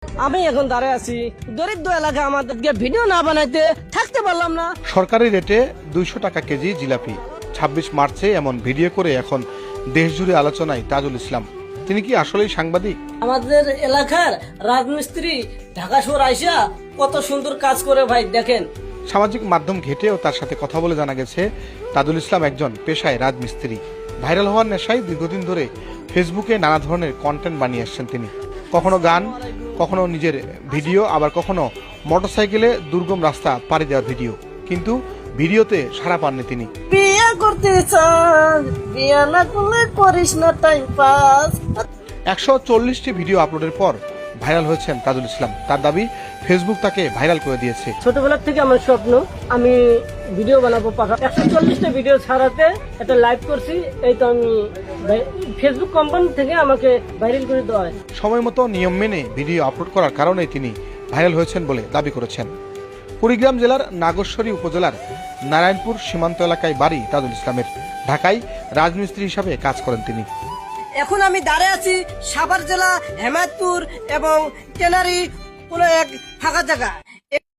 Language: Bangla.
আমি এখন দাঁড়ায় আছি দরিদ্র এলাকা, আমাদেরকে ভিডিও না বানাইতে থাকতে পারলাম না। সরকারি রেটে 200 টাকা কেজি জিলাপি। 26 মার্চে এমন ভিডিও করে এখন দেশ জুড়ে আলোচনায় তাজুল ইসলাম। তিনি কি আসলেই সাংবাদিক? আমাদের এলাকার রাজমিস্ত্রি ঢাকা শহর আইসা কত সুন্দর কাজ করে ভাই, দেখেন। সামাজিক মাধ্যম ঘেটেও তার সাথে কথা বলে জানা গেছে তাজুল ইসলাম একজন পেশায় রাজমিস্ত্রি। ভাইরাল হওয়ার নেশায় দীর্ঘদিন ধরে ফেসবুকে নানা ধরনের কন্টেন্ট বানিয়ে আসছেন তিনি। কখনো গান, কখনো নিজের ভিডিও, আবার কখনো মোটরসাইকেলে দুর্গম রাস্তা পাড়ি দেওয়ার ভিডিও। কিন্তু ভিডিওতে সাড়া পাননি তিনি। বিয়ে করতে চাস, বিয়ে না করলে করিস না টাইম পাস। 140টি ভিডিও আপলোডের পর ভাইরাল হয়েছেন তাজুল ইসলাম। তার দাবি ফেসবুক তাকে ভাইরাল করে দিয়েছে। ছোটবেলা থেকে আমার স্বপ্ন আমি ভিডিও বানাবো। 140টা ভিডিও ছাড়াতে একটা লাইভ করছি, এই তো আমি ফেসবুক কোম্পানি থেকে আমাকে ভাইরাল করে দেওয়া হয়। সময় মতো নিয়ম মেনে ভিডিও আপলোড করার কারণে তিনি ভাইরাল হয়েছেন বলে দাবি করেছেন। কুড়িগ্রাম জেলার নাগেশ্বরী উপজেলার নারায়ণপুর সীমান্ত এলাকায় বাড়ি তাজুল ইসলামের। ঢাকায় রাজমিস্ত্রি হিসাবে কাজ করেন তিনি। এখন আমি দাঁড়িয়ে আছি সাভার জেলা হেমায়তপুর এবং টেনারি কোন এক ফাঁকা জায়গা।